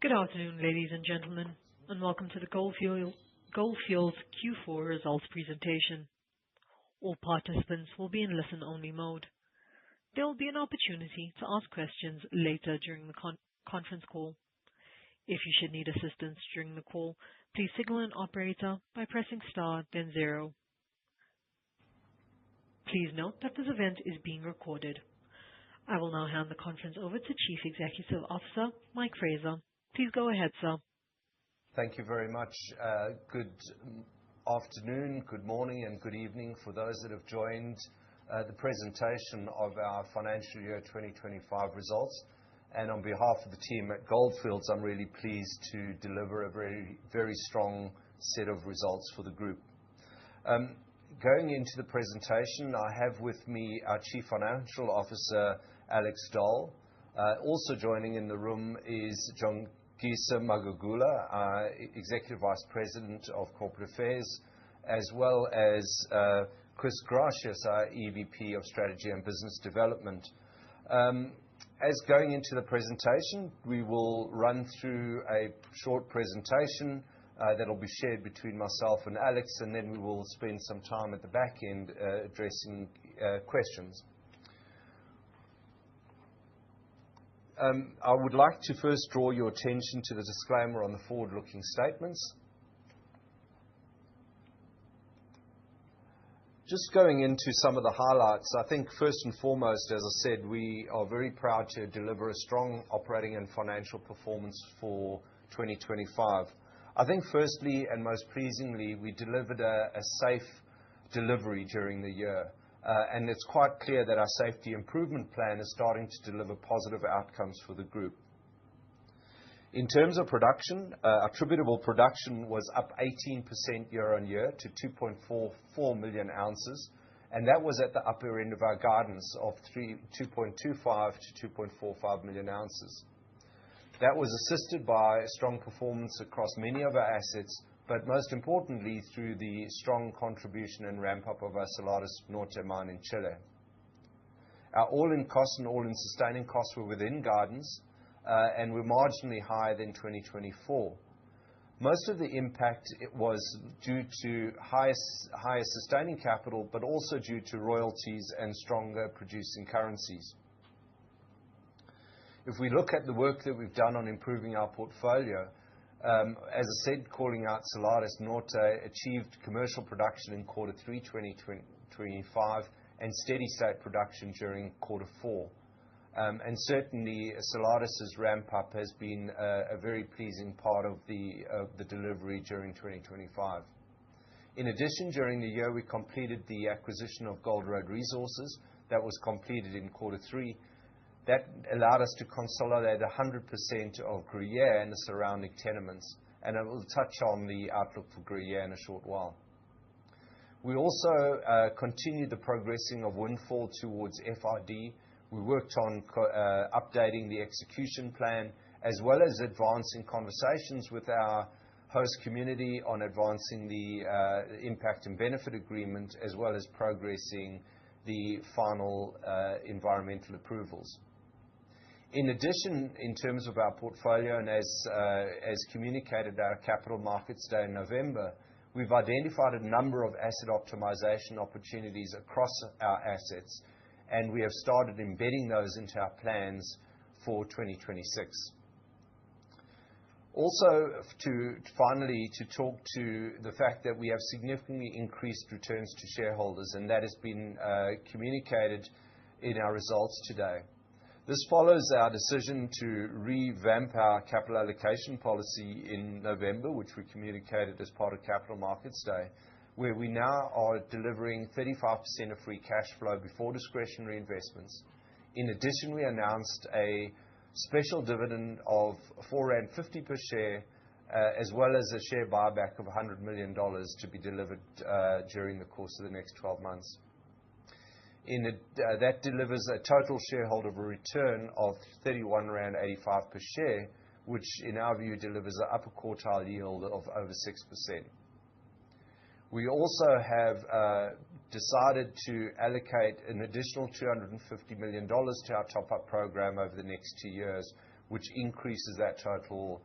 Good afternoon, ladies and gentlemen, and welcome to the Gold Fields Q4 results presentation. All participants will be in listen-only mode. There will be an opportunity to ask questions later during the conference call. If you should need assistance during the call, please signal an operator by pressing star then 0. Please note that this event is being recorded. I will now hand the conference over to Chief Executive Officer Mike Fraser. Please go ahead, sir. Thank you very much. Good afternoon, good morning, and good evening for those that have joined the presentation of our financial year 2025 results. And on behalf of the team at Gold Fields, I'm really pleased to deliver a very strong set of results for the group. Going into the presentation, I have with me our Chief Financial Officer, Alex Dahl. Also joining in the room is Jongisa Magagula, our Executive Vice President of Corporate Affairs, as well as Chris Gracious, our EVP of Strategy and Business Development. As going into the presentation, we will run through a short presentation that will be shared between myself and Alex, and then we will spend some time at the back end addressing questions. I would like to first draw your attention to the disclaimer on the forward-looking statements. Just going into some of the highlights, I think first and foremost, as I said, we are very proud to deliver a strong operating and financial performance for 2025. I think firstly and most pleasingly, we delivered a safe delivery during the year. And it's quite clear that our safety improvement plan is starting to deliver positive outcomes for the group. In terms of production, attributable production was up 18% year-on-year to 2.44 million ounces, and that was at the upper end of our guidance of 2.25 to 2.45 million ounces. That was assisted by strong performance across many of our assets, but most importantly, through the strong contribution and ramp-up of our Salares Norte mine in Chile. Our all-in costs and all-in sustaining costs were within guidance, and were marginally higher than 2024. Most of the impact was due to higher sustaining capital, but also due to royalties and stronger producing currencies. If we look at the work that we've done on improving our portfolio, as I said, calling out Salares Norte achieved commercial production in Q3 2025 and steady state production during Q4. And certainly, Salares' ramp-up has been a very pleasing part of the delivery during 2025. In addition, during the year, we completed the acquisition of Gold Road Resources. That was completed in Q3. That allowed us to consolidate 100% of Gruyere and the surrounding tenements, and I will touch on the outlook for Gruyere in a short while. We also continued the progressing of Windfall towards FID. We worked on updating the execution plan, as well as advancing conversations with our host community on advancing the impact and benefit agreement, as well as progressing the final environmental approvals. In addition, in terms of our portfolio, and as communicated at our Capital Markets Day in November, we've identified a number of asset optimization opportunities across our assets, and we have started embedding those into our plans for 2026. Also, finally, to talk to the fact that we have significantly increased returns to shareholders, and that has been communicated in our results today. This follows our decision to revamp our capital allocation policy in November, which we communicated as part of Capital Markets Day, where we now are delivering 35% of free cash flow before discretionary investments. In addition, we announced a special dividend of R4.50 per share, as well as a share buyback of $100 million to be delivered during the course of the next 12 months. That delivers a total shareholder return of R31.85 per share, which in our view delivers an upper quartile yield of over 6%. We also have decided to allocate an additional $250 million to our top-up program over the next 2 years, which increases that total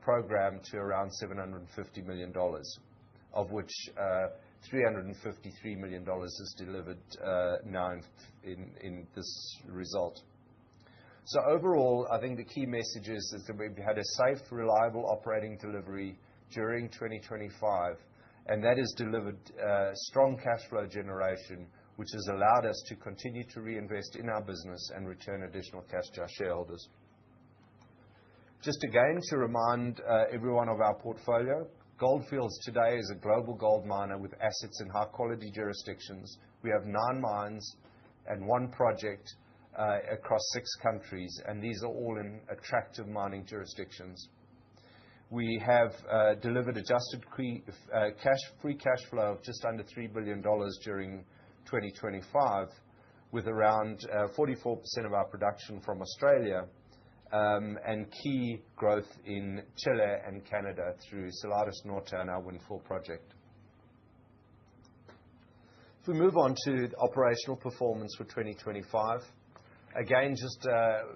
program to around $750 million, of which $353 million is delivered now in this result. So overall, I think the key message is that we've had a safe, reliable operating delivery during 2025, and that has delivered strong cash flow generation, which has allowed us to continue to reinvest in our business and return additional cash to our shareholders. Just again, to remind everyone of our portfolio, Gold Fields today is a global gold miner with assets in high-quality jurisdictions. We have 9 mines and 1 project across 6 countries, and these are all in attractive mining jurisdictions. We have delivered adjusted free cash flow of just under $3 billion during 2025, with around 44% of our production from Australia, and key growth in Chile and Canada through Salares Norte and our Windfall project. If we move on to operational performance for 2025, again, just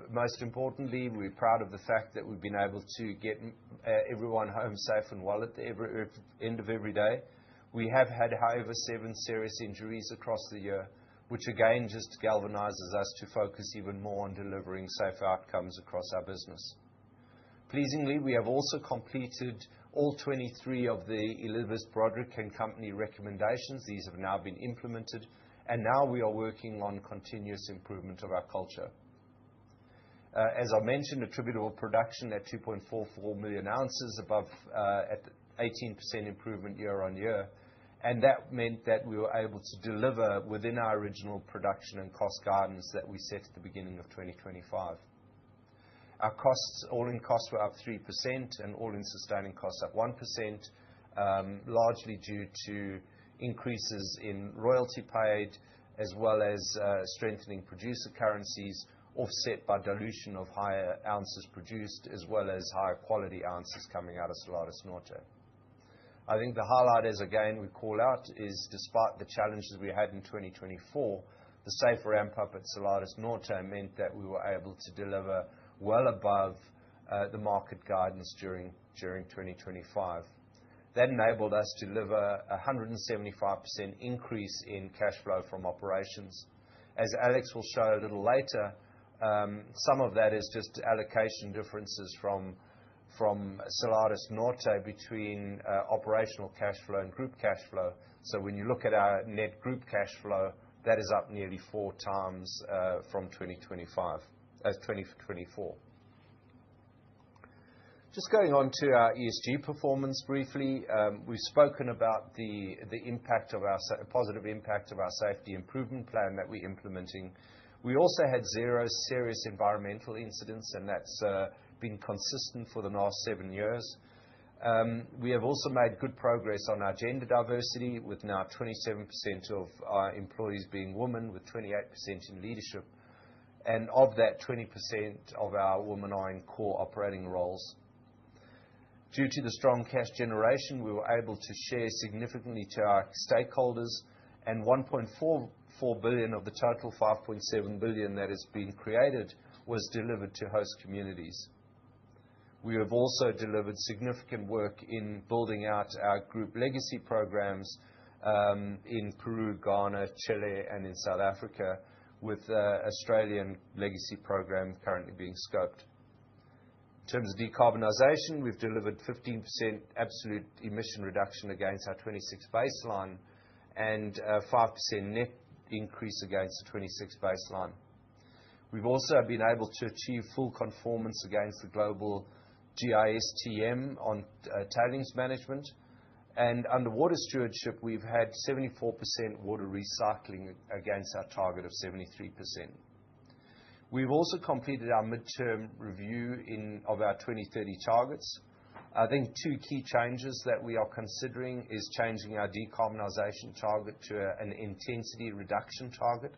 most importantly, we're proud of the fact that we've been able to get everyone home safe and well at the end of every day. We have had, however, 7 serious injuries across the year, which again just galvanizes us to focus even more on delivering safe outcomes across our business. Pleasingly, we have also completed all 23 of the Elizabeth Broderick and Company recommendations. These have now been implemented, and now we are working on continuous improvement of our culture. As I mentioned, attributable production at 2.44 million ounces above at 18% improvement year-on-year, and that meant that we were able to deliver within our original production and cost guidance that we set at the beginning of 2025. Our costs, all-in costs, were up 3% and all-in sustaining costs up 1%, largely due to increases in royalty paid, as well as strengthening producer currencies, offset by dilution of higher ounces produced, as well as higher quality ounces coming out of Salares Norte. I think the highlight is, again, we call out, is despite the challenges we had in 2024, the safe ramp-up at Salares Norte meant that we were able to deliver well above the market guidance during 2025. That enabled us to deliver a 175% increase in cash flow from operations. As Alex will show a little later, some of that is just allocation differences from Salares Norte between operational cash flow and group cash flow. So when you look at our net group cash flow, that is up nearly 4 times from 2024. Just going on to our ESG performance briefly, we've spoken about the positive impact of our safety improvement plan that we're implementing. We also had 0 serious environmental incidents, and that's been consistent for the last 7 years. We have also made good progress on our gender diversity, with now 27% of our employees being women, with 28% in leadership. And of that, 20% of our women are in core operating roles. Due to the strong cash generation, we were able to share significantly to our stakeholders, and $1.44 billion of the total $5.7 billion that has been created was delivered to host communities. We have also delivered significant work in building out our group legacy programs in Peru, Ghana, Chile, and in South Africa, with Australian legacy program currently being scoped. In terms of decarbonisation, we've delivered 15% absolute emission reduction against our 26 baseline, and 5% net increase against the 26 baseline. We've also been able to achieve full conformance against the global GISTM on tailings management. And under water stewardship, we've had 74% water recycling against our target of 73%. We've also completed our midterm review of our 2030 targets. I think 2 key changes that we are considering is changing our decarbonisation target to an intensity reduction target,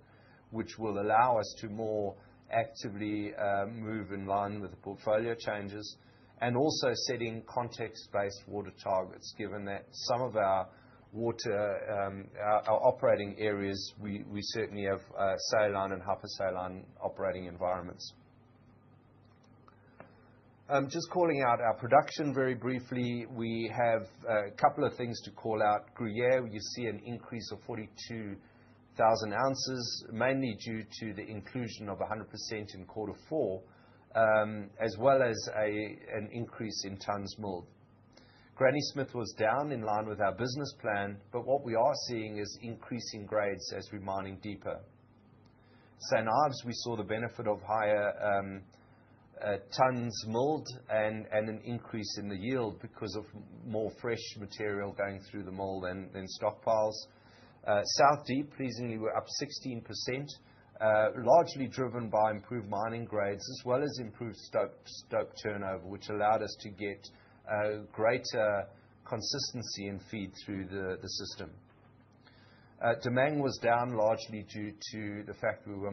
which will allow us to more actively move in line with the portfolio changes, and also setting context-based water targets, given that some of our our operating areas, we certainly have saline and hypersaline operating environments. Just calling out our production very briefly. We have a couple of things to call out. Gruyere, you see an increase of 42,000 ounces, mainly due to the inclusion of 100% in quarter four, as well as an increase in tons milled. Granny Smith was down in line with our business plan, but what we are seeing is increasing grades as we're mining deeper. St. Ives, we saw the benefit of higher tons milled and an increase in the yield because of more fresh material going through the mill than stockpiles. South Deep, pleasingly, we're up 16%, largely driven by improved mining grades as well as improved stope turnover, which allowed us to get greater consistency in feed through the system. Damang was down largely due to the fact we were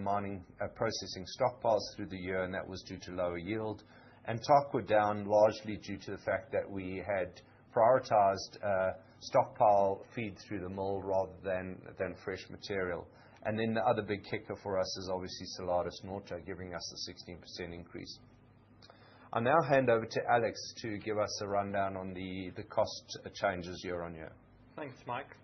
processing stockpiles through the year, and that was due to lower yield. Tarkwa down largely due to the fact that we had prioritized stockpile feed through the mill rather than fresh material. The other big kicker for us is obviously Salares Norte, giving us a 16% increase. I'll now hand over to Alex to give us a rundown on the cost changes year-on-year. Thanks, Mike.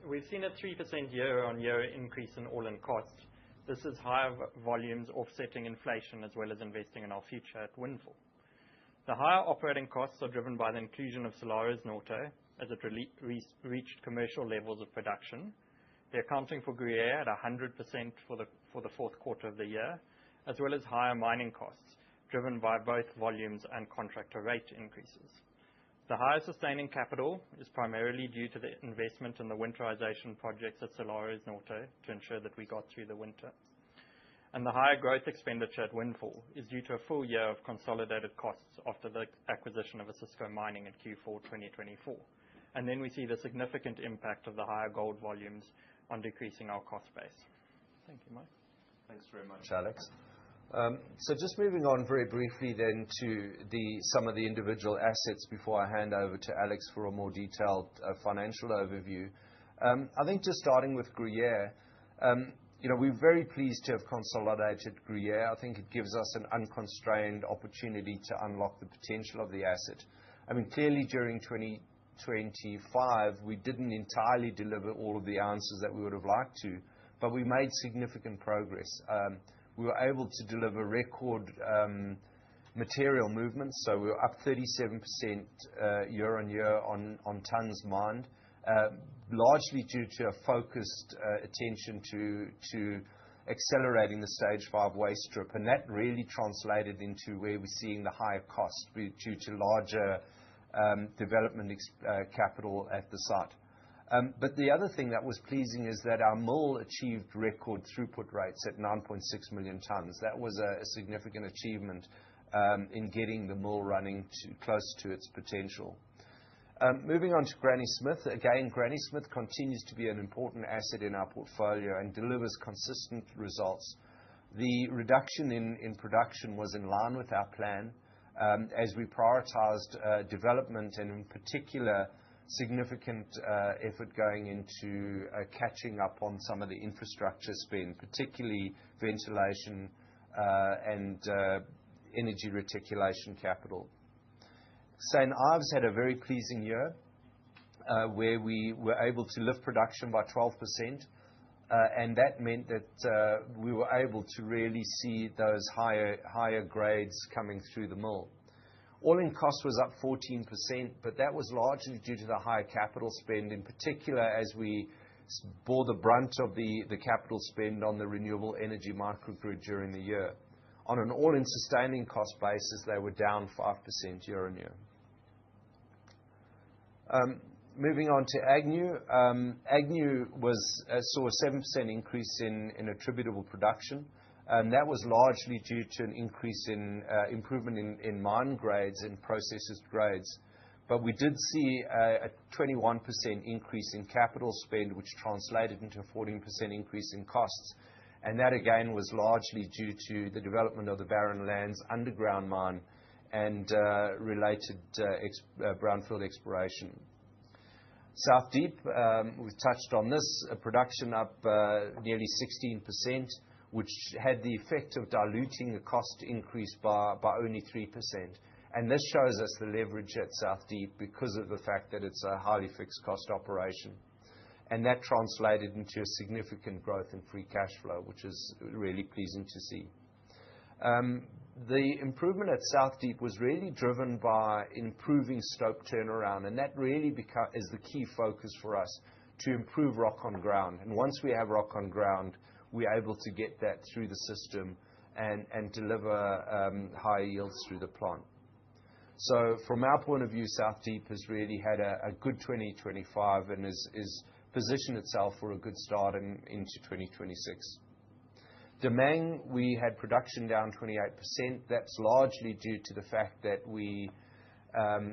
We've seen a 3% year-on-year increase in all-in costs. This is higher volumes offsetting inflation as well as investing in our future at Windfall. The higher operating costs are driven by the inclusion of Salares Norte as it reached commercial levels of production. They're accounting for Gruyere at 100% for the fourth quarter of the year, as well as higher mining costs, driven by both volumes and contractor rate increases. The higher sustaining capital is primarily due to the investment in the winterization projects at Salares Norte to ensure that we got through the winter. The higher growth expenditure at Windfall is due to a full year of consolidated costs after the acquisition of Osisko Mining in Q4 2024. We see the significant impact of the higher gold volumes on decreasing our cost base. Thank you, Mike. Thanks very much, Alex. Just moving on very briefly then to some of the individual assets before I hand over to Alex for a more detailed financial overview. I think just starting with Gruyere, we're very pleased to have consolidated Gruyere. I think it gives us an unconstrained opportunity to unlock the potential of the asset. Clearly during 2025, we didn't entirely deliver all of the ounces that we would have liked to, but we made significant progress. We were able to deliver record material movements, so we were up 37% year-on-year on tons mined, largely due to a focused attention to accelerating the stage 5 waste strip, and that really translated into where we're seeing the higher cost due to larger development capital at the site. The other thing that was pleasing is that our mill achieved record throughput rates at 9.6 million tons. That was a significant achievement in getting the mill running close to its potential. Moving on to Granny Smith. Again, Granny Smith continues to be an important asset in our portfolio and delivers consistent results. The reduction in production was in line with our plan, as we prioritized development and in particular, significant effort going into catching up on some of the infrastructure spend, particularly ventilation and energy reticulation capital. St. Ives had a very pleasing year, where we were able to lift production by 12%, and that meant that we were able to really see those higher grades coming through the mill. All-in cost was up 14%, but that was largely due to the higher capital spend, in particular as we bore the brunt of the capital spend on the renewable energy microgrid during the year. On an all-in sustaining cost basis, they were down 5% year-on-year. Moving on to Agnew. Agnew saw a 7% increase in attributable production. That was largely due to an increase in improvement in mine grades and processed grades. We did see a 21% increase in capital spend, which translated into a 14% increase in costs. That again was largely due to the development of the Barren Lands underground mine and related brownfield exploration. South Deep, we've touched on this, production up nearly 16%. which had the effect of diluting the cost increase by only 3%. And this shows us the leverage at South Deep because of the fact that it's a highly fixed cost operation. And that translated into a significant growth in free cash flow, which is really pleasing to see. The improvement at South Deep was really driven by improving stope turnaround, and that really is the key focus for us, to improve rock on ground. And once we have rock on ground, we're able to get that through the system and deliver higher yields through the plant. So from our point of view, South Deep has really had a good 2025 and is positioned itself for a good start into 2026. Damang, we had production down 28%. That's largely due to the fact that we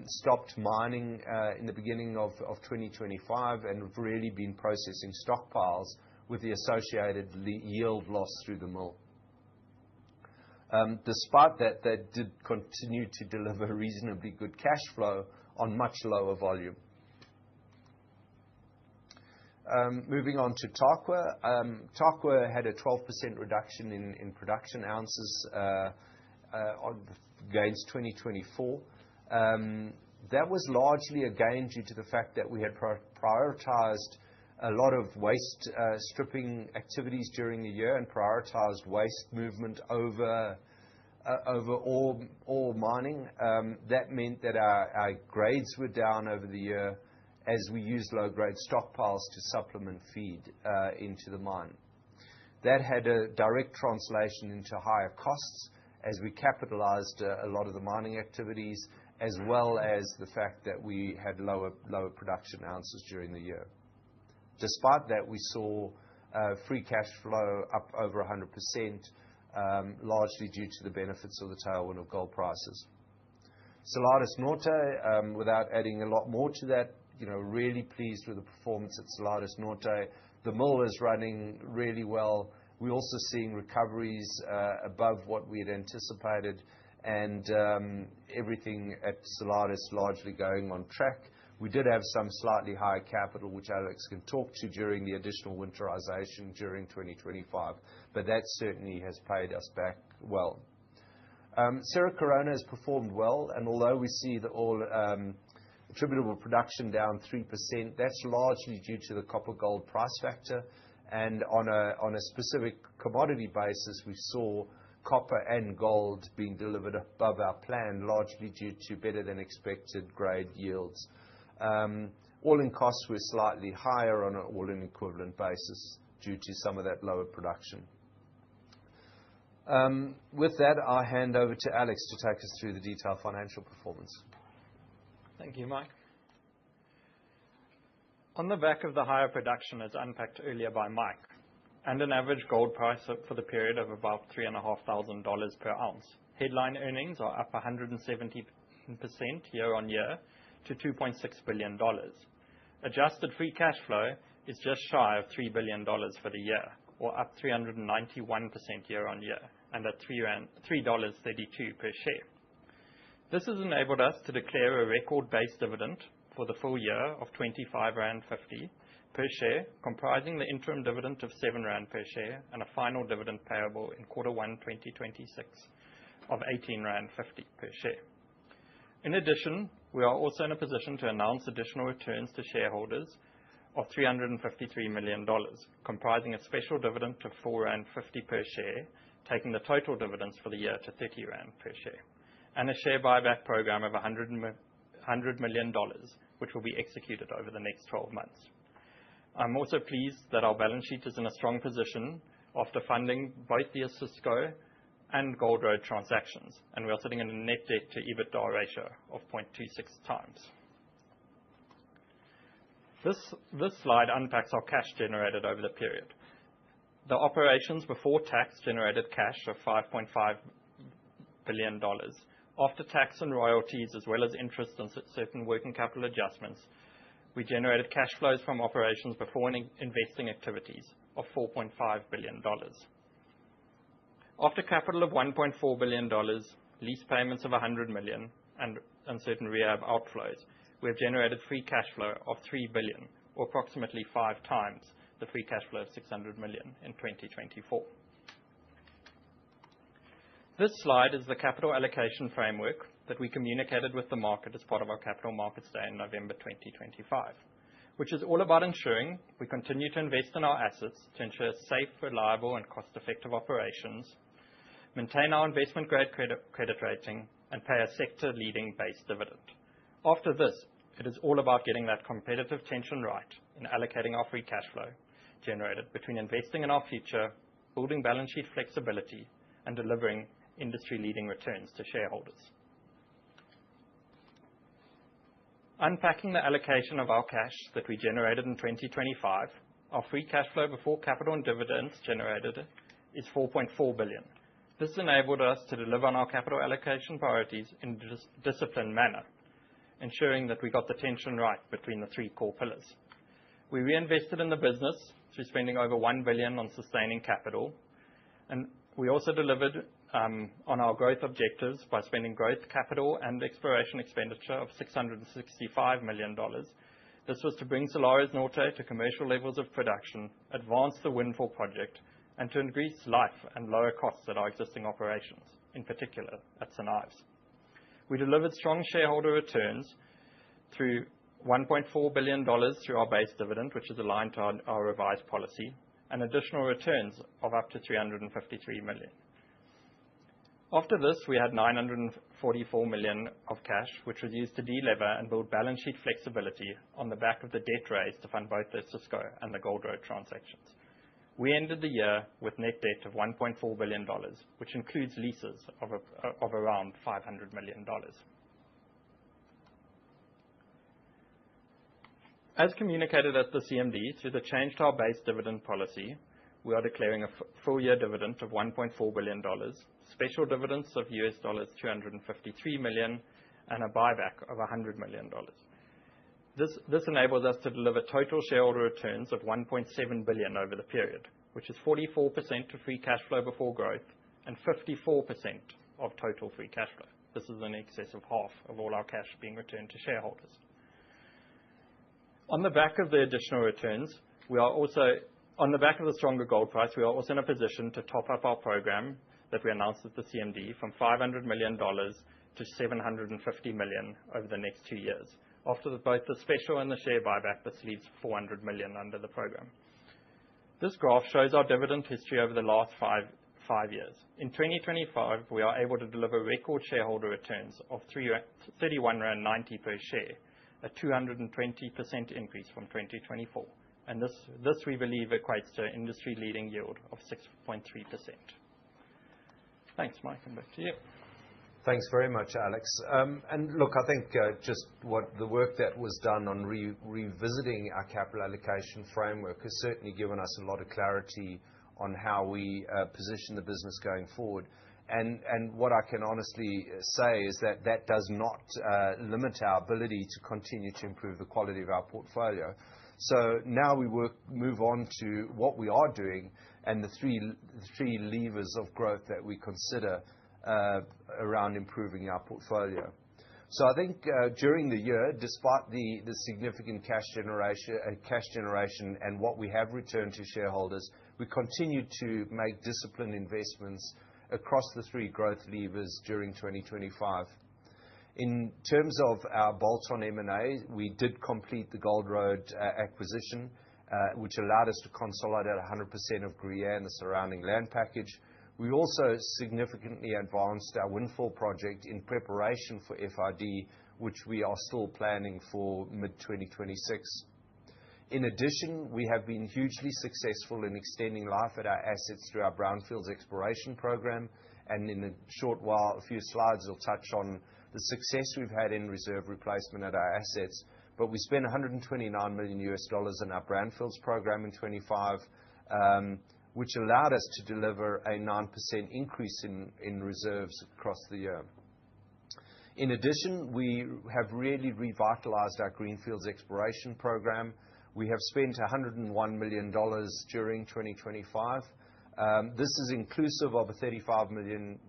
stopped mining in the beginning of 2025 and have really been processing stockpiles with the associated yield loss through the mill. Despite that, they did continue to deliver reasonably good cash flow on much lower volume. Moving on to Tarkwa. Tarkwa had a 12% reduction in production ounces against 2024. That was largely again due to the fact that we had prioritized a lot of waste stripping activities during the year and prioritized waste movement over ore mining. That meant that our grades were down over the year as we used low-grade stockpiles to supplement feed into the mine. That had a direct translation into higher costs as we capitalized a lot of the mining activities, as well as the fact that we had lower production ounces during the year. Despite that, we saw free cash flow up over 100%, largely due to the benefits of the tailwind of gold prices. Salares Norte, without adding a lot more to that, really pleased with the performance at Salares Norte. The mill is running really well. We're also seeing recoveries above what we had anticipated, and everything at Salares largely going on track. We did have some slightly higher capital, which Alex can talk to during the additional winterization during 2025, but that certainly has paid us back well. Cerro Corona has performed well, and although we see the all attributable production down 3%, that's largely due to the copper-gold price factor. And on a specific commodity basis, we saw copper and gold being delivered above our plan, largely due to better than expected grade yields. All-in costs were slightly higher on an all-in equivalent basis due to some of that lower production. With that, I'll hand over to Alex to take us through the detailed financial performance. Thank you, Mike. On the back of the higher production, as unpacked earlier by Mike, and an average gold price for the period of about $3,500 per ounce, headline earnings are up 170% year-on-year to $2.6 billion. Adjusted free cash flow is just shy of $3 billion for the year, or up 391% year-on-year, and at $3.32 per share. This has enabled us to declare a record base dividend for the full year of 25.50 rand per share, comprising the interim dividend of 7 rand per share and a final dividend payable in Q1 2026 of 18.50 rand per share. In addition, we are also in a position to announce additional returns to shareholders of $353 million, comprising a special dividend of 4.50 rand per share, taking the total dividends for the year to 30 rand per share, and a share buyback program of $100 million, which will be executed over the next 12 months. I'm also pleased that our balance sheet is in a strong position after funding both the Osisko and Gold Road transactions, and we are sitting in a net debt to EBITDA ratio of 0.26 times. This slide unpacks our cash generated over the period. The operations before tax generated cash of $5.5 billion. After tax and royalties, as well as interest on certain working capital adjustments, we generated cash flows from operations before investing activities of $4.5 billion. After capital of $1.4 billion, lease payments of $100 million, and certain rehab outflows, we have generated free cash flow of $3 billion, or approximately 5 times the free cash flow of $600 million in 2024. This slide is the capital allocation framework that we communicated with the market as part of our Capital Markets Day in November 2025, which is all about ensuring we continue to invest in our assets to ensure safe, reliable, and cost-effective operations, maintain our investment-grade credit rating, and pay a sector-leading base dividend. After this, it is all about getting that competitive tension right in allocating our free cash flow generated between investing in our future, building balance sheet flexibility, and delivering industry-leading returns to shareholders. Unpacking the allocation of our cash that we generated in 2025, our free cash flow before capital and dividends generated is 4.4 billion. This enabled us to deliver on our capital allocation priorities in a disciplined manner, ensuring that we got the tension right between the three core pillars. We reinvested in the business through spending over 1 billion on sustaining capital, and we also delivered on our growth objectives by spending growth capital and exploration expenditure of $665 million. This was to bring Salares Norte to commercial levels of production, advance the Windfall project, and to increase life and lower costs at our existing operations, in particular at St Ives. We delivered strong shareholder returns through $1.4 billion through our base dividend, which is aligned to our revised policy, and additional returns of up to $353 million. After this, we had $944 million of cash, which was used to delever and build balance sheet flexibility on the back of the debt raised to fund both the Cisco and the Gold Road transactions. We ended the year with net debt of $1.4 billion, which includes leases of around $500 million. As communicated at the CMD, through the change to our base dividend policy, we are declaring a full-year dividend of $1.4 billion, special dividends of $253 million, and a buyback of $100 million. This enables us to deliver total shareholder returns of $1.7 billion over the period, which is 44% of free cash flow before growth and 54% of total free cash flow. This is in excess of half of all our cash being returned to shareholders. On the back of the additional returns, on the back of the stronger gold price, we are also in a position to top up our program that we announced at the CMD from $500 million to $750 million over the next 2 years. After both the special and the share buyback, this leaves $400 million under the program. This graph shows our dividend history over the last five years. In 2025, we are able to deliver record shareholder returns of 31.90 rand per share, a 220% increase from 2024. And this we believe equates to an industry-leading yield of 6.3%. Thanks, Mike, and back to you. Thanks very much, Alex. And look, I think just the work that was done on revisiting our capital allocation framework has certainly given us a lot of clarity on how we position the business going forward. And what I can honestly say is that that does not limit our ability to continue to improve the quality of our portfolio. So now we move on to what we are doing and the three levers of growth that we consider around improving our portfolio. So I think during the year, despite the significant cash generation and what we have returned to shareholders, we continued to make disciplined investments across the three growth levers during 2025. In terms of our bolt-on M&A, we did complete the Gold Road acquisition, which allowed us to consolidate 100% of Gruyere and the surrounding land package. We also significantly advanced our Windfall project in preparation for FID, which we are still planning for mid-2026. In addition, we have been hugely successful in extending life at our assets through our brownfields exploration program. And in a short while, a few slides will touch on the success we've had in reserve replacement at our assets. But we spent $129 million in our brownfields program in 2025, which allowed us to deliver a 9% increase in reserves across the year. In addition, we have really revitalized our greenfields exploration program. We have spent $101 million during 2025. This is inclusive of a $35 million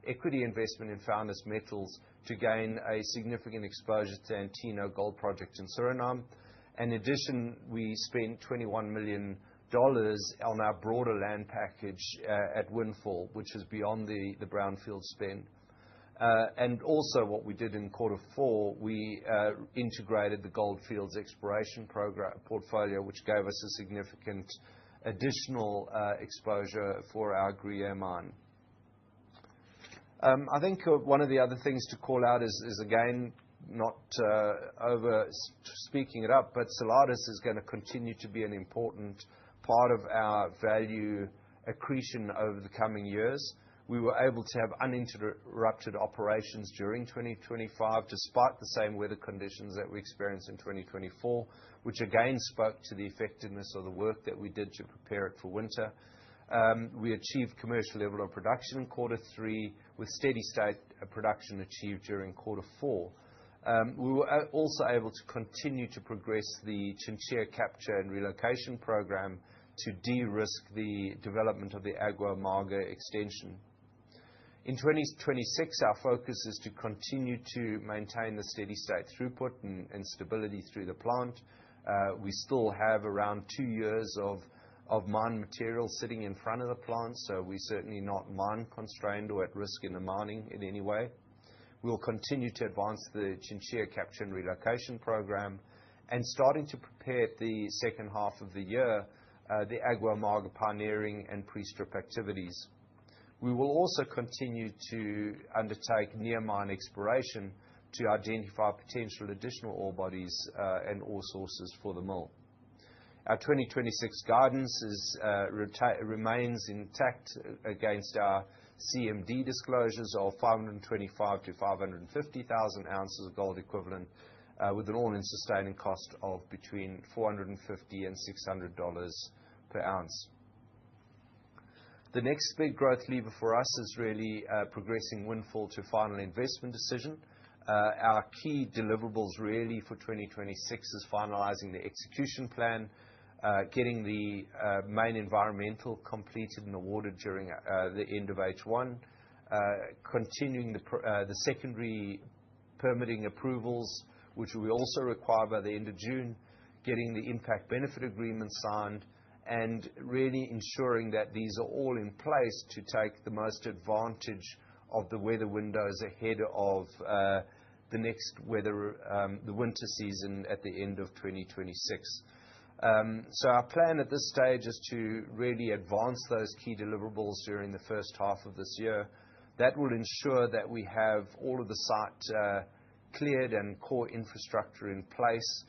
equity investment in Founders Metals to gain a significant exposure to Antino Gold Project in Suriname. In addition, we spent $21 million on our broader land package at Windfall, which is beyond the brownfield spend. Also what we did in quarter four, we integrated the Goldfields exploration portfolio, which gave us a significant additional exposure for our Gruyere mine. I think one of the other things to call out is again, not over speaking it up, but Salares is gonna continue to be an important part of our value accretion over the coming years. We were able to have uninterrupted operations during 2025, despite the same weather conditions that we experienced in 2024, which again spoke to the effectiveness of the work that we did to prepare it for winter. We achieved commercial level of production in quarter three, with steady state production achieved during quarter four. We were also able to continue to progress the Chinchilla capture and relocation program to de-risk the development of the Agua Amarga extension. In 2026, our focus is to continue to maintain the steady state throughput and stability through the plant. We still have around 2 years of mine material sitting in front of the plant, so we're certainly not mine constrained or at risk in the mining in any way. We'll continue to advance the Chinchilla capture and relocation program, and starting to prepare the second half of the year, the Agua Amarga pioneering and pre-strip activities. We will also continue to undertake near mine exploration to identify potential additional ore bodies and ore sources for the mill. Our 2026 guidance remains intact against our CMD disclosures of 525,000 to 550,000 ounces of gold equivalent, with an all-in sustaining cost of between $450 and $600 per ounce. The next big growth lever for us is really progressing Windfall to final investment decision. Our key deliverables really for 2026 is finalizing the execution plan, getting the main environmental completed and awarded during the end of H1, continuing the secondary permitting approvals, which we also require by the end of June, getting the impact benefit agreement signed, and really ensuring that these are all in place to take the most advantage of the weather windows ahead of the next weather, the winter season at the end of 2026. Our plan at this stage is to really advance those key deliverables during the first half of this year. That will ensure that we have all of the site cleared and core infrastructure in place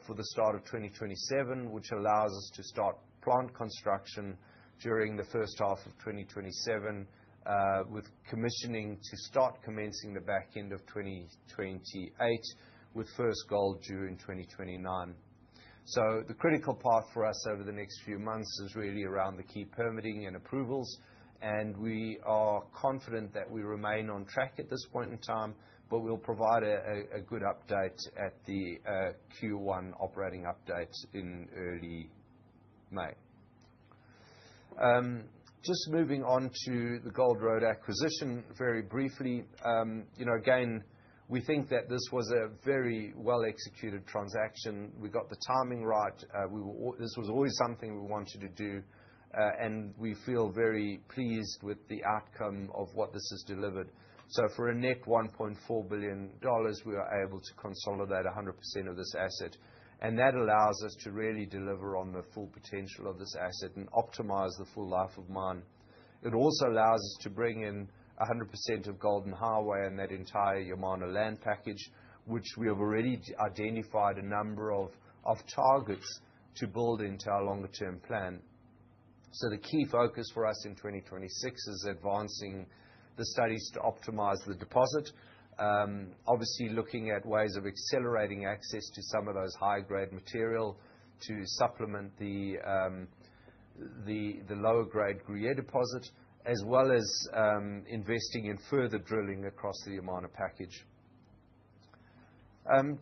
for the start of 2027, which allows us to start plant construction during the first half of 2027, with commissioning to start commencing the back end of 2028, with first gold due in 2029. The critical path for us over the next few months is really around the key permitting and approvals, and we are confident that we remain on track at this point in time, but we'll provide a good update at the Q1 operating update in early May. Just moving on to the Gold Road acquisition very briefly. Again, we think that this was a very well-executed transaction. We got the timing right. This was always something we wanted to do, and we feel very pleased with the outcome of what this has delivered. For a net $1.4 billion, we are able to consolidate 100% of this asset, and that allows us to really deliver on the full potential of this asset and optimize the full life of mine. It also allows us to bring in 100% of Golden Highway and that entire Yamana land package, which we have already identified a number of targets to build into our longer-term plan. The key focus for us in 2026 is advancing the studies to optimize the deposit. Obviously looking at ways of accelerating access to some of those high-grade material to supplement the lower grade Gruyere deposit, as well as investing in further drilling across the Yamana package.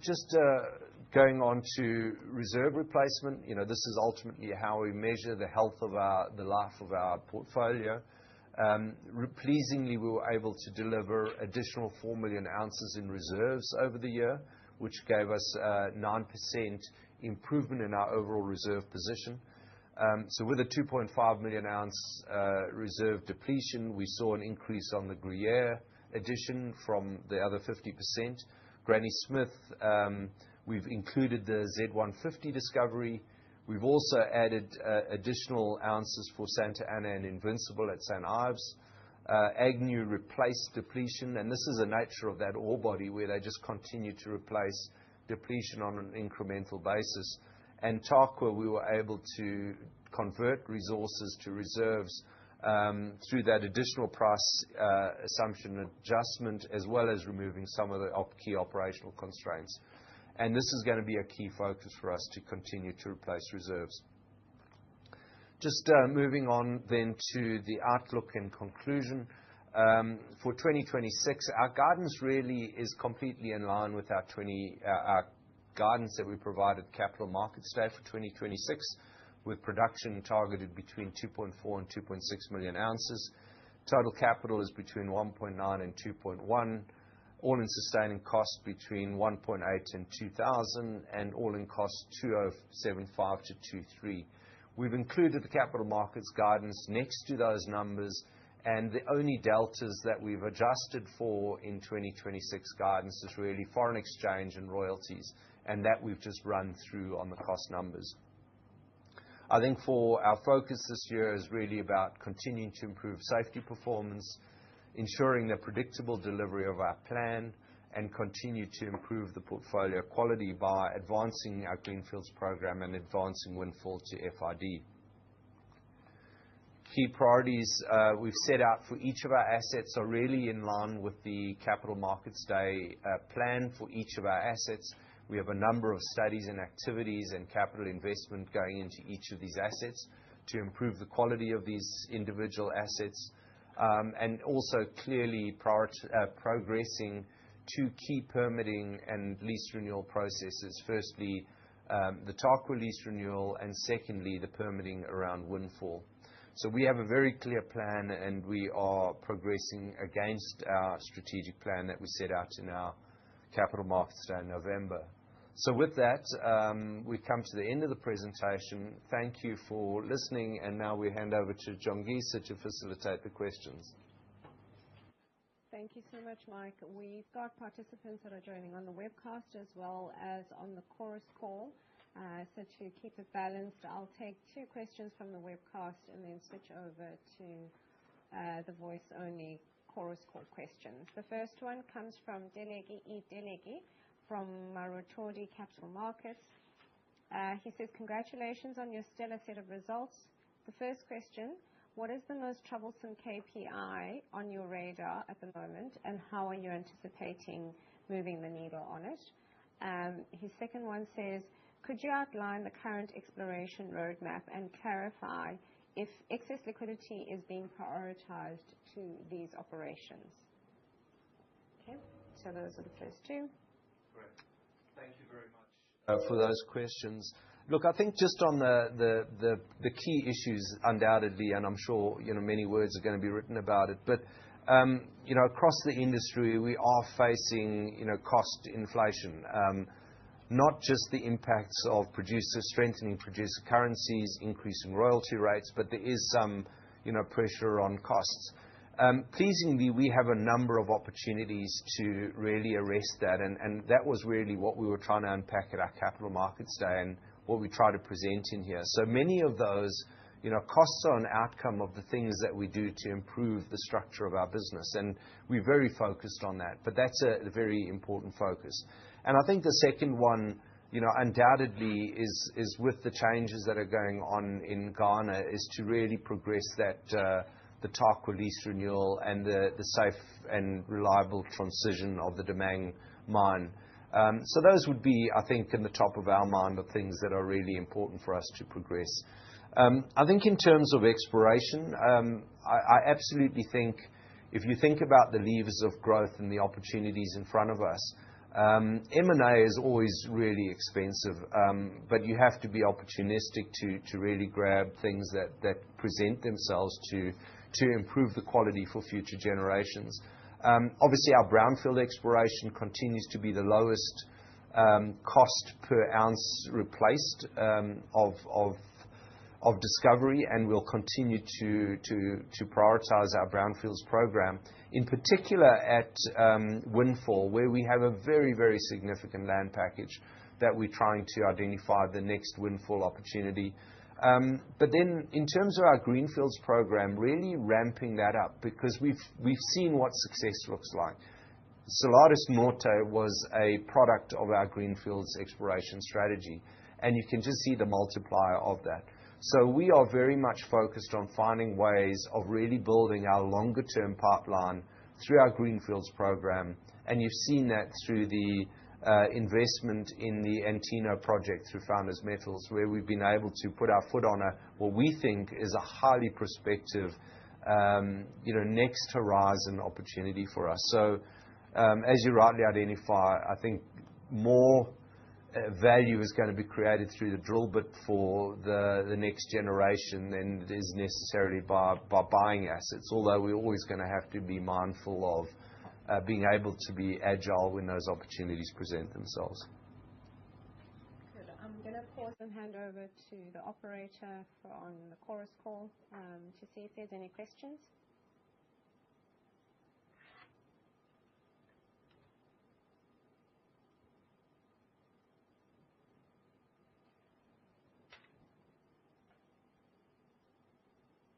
Just going on to reserve replacement. This is ultimately how we measure the health of the life of our portfolio. Pleasingly, we were able to deliver additional 4 million ounces in reserves over the year, which gave us 9% improvement in our overall reserve position. With a 2.5 million ounce reserve depletion, we saw an increase on the Gruyere addition from the other 50%. Granny Smith, we've included the Z150 discovery. We've also added additional ounces for Santa Ana and Invincible at St. Ives. Agnew replaced depletion, and this is the nature of that ore body where they just continue to replace depletion on an incremental basis. Tarkwa, we were able to convert resources to reserves through that additional price assumption adjustment, as well as removing some of the key operational constraints. This is going to be a key focus for us to continue to replace reserves. Just moving on then to the outlook and conclusion. For 2026, our guidance really is completely in line with our guidance that we provided Capital Markets Day for 2026, with production targeted between 2.4 and 2.6 million ounces. Total capital is between 1.9 and 2.1. All-in sustaining cost between 1.8 and 2,000, and all-in cost 2,075 to 2,300. We've included the capital markets guidance next to those numbers, and the only deltas that we've adjusted for in 2026 guidance is really foreign exchange and royalties, and that we've just run through on the cost numbers. I think for our focus this year is really about continuing to improve safety performance, ensuring the predictable delivery of our plan, and continue to improve the portfolio quality by advancing our greenfields program and advancing Windfall to FID. Key priorities we've set out for each of our assets are really in line with the Capital Markets Day plan for each of our assets. We have a number of studies and activities and capital investment going into each of these assets to improve the quality of these individual assets, and also clearly progressing two key permitting and lease renewal processes. Firstly, the Tarkwa lease renewal, and secondly, the permitting around Windfall. We have a very clear plan, and we are progressing against our strategic plan that we set out in our Capital Markets Day in November. With that, we come to the end of the presentation. Thank you for listening, and now we hand over to Jongisa to facilitate the questions. Thank you so much, Mike. We've got participants that are joining on the webcast as well as on the chorus call. To keep it balanced, I'll take two questions from the webcast and then switch over to the voice-only chorus call questions. The first one comes from Delegi from Marotodi Capital Markets. He says, "Congratulations on your stellar set of results. The first question, what is the most troublesome KPI on your radar at the moment, and how are you anticipating moving the needle on it?" His second one says, "Could you outline the current exploration roadmap and clarify if excess liquidity is being prioritized to these operations?" Okay, those are the first two. Great. Thank you very much for those questions. Look, I think just on the key issues, undoubtedly, and I'm sure many words are going to be written about it, but across the industry, we are facing cost inflation. Not just the impacts of strengthening producer currencies, increasing royalty rates, but there is some pressure on costs. Pleasingly, we have a number of opportunities to really arrest that, and that was really what we were trying to unpack at our Capital Markets Day and what we try to present in here. Many of those costs are an outcome of the things that we do to improve the structure of our business, and we're very focused on that. That's a very important focus. I think the second one, undoubtedly, is with the changes that are going on in Ghana, is to really progress that the Tarkwa lease renewal and the safe and reliable transition of the Damang mine. Those would be, I think, in the top of our mind, of things that are really important for us to progress. I think in terms of exploration, I absolutely think if you think about the levers of growth and the opportunities in front of us, M&A is always really expensive, but you have to be opportunistic to really grab things that present themselves to improve the quality for future generations. Obviously, our brownfield exploration continues to be the lowest cost per ounce replaced of of discovery, and we'll continue to prioritize our brownfields program, in particular at Windfall, where we have a very, very significant land package that we're trying to identify the next Windfall opportunity. But then in terms of our greenfields program, really ramping that up, because we've seen what success looks like. Salares Norte was a product of our greenfields exploration strategy, and you can just see the multiplier of that. So we are very much focused on finding ways of really building our longer-term pipeline through our greenfields program, and you've seen that through the investment in the Antino project through Founders Metals, where we've been able to put our foot on what we think is a highly prospective, next horizon opportunity for us. So, as you rightly identify, I think more value is going to be created through the drill bit for the next generation than it is necessarily by buying assets, although we're always going to have to be mindful of being able to be agile when those opportunities present themselves. Good. I'm going to pause and hand over to the operator on the chorus call to see if there's any questions.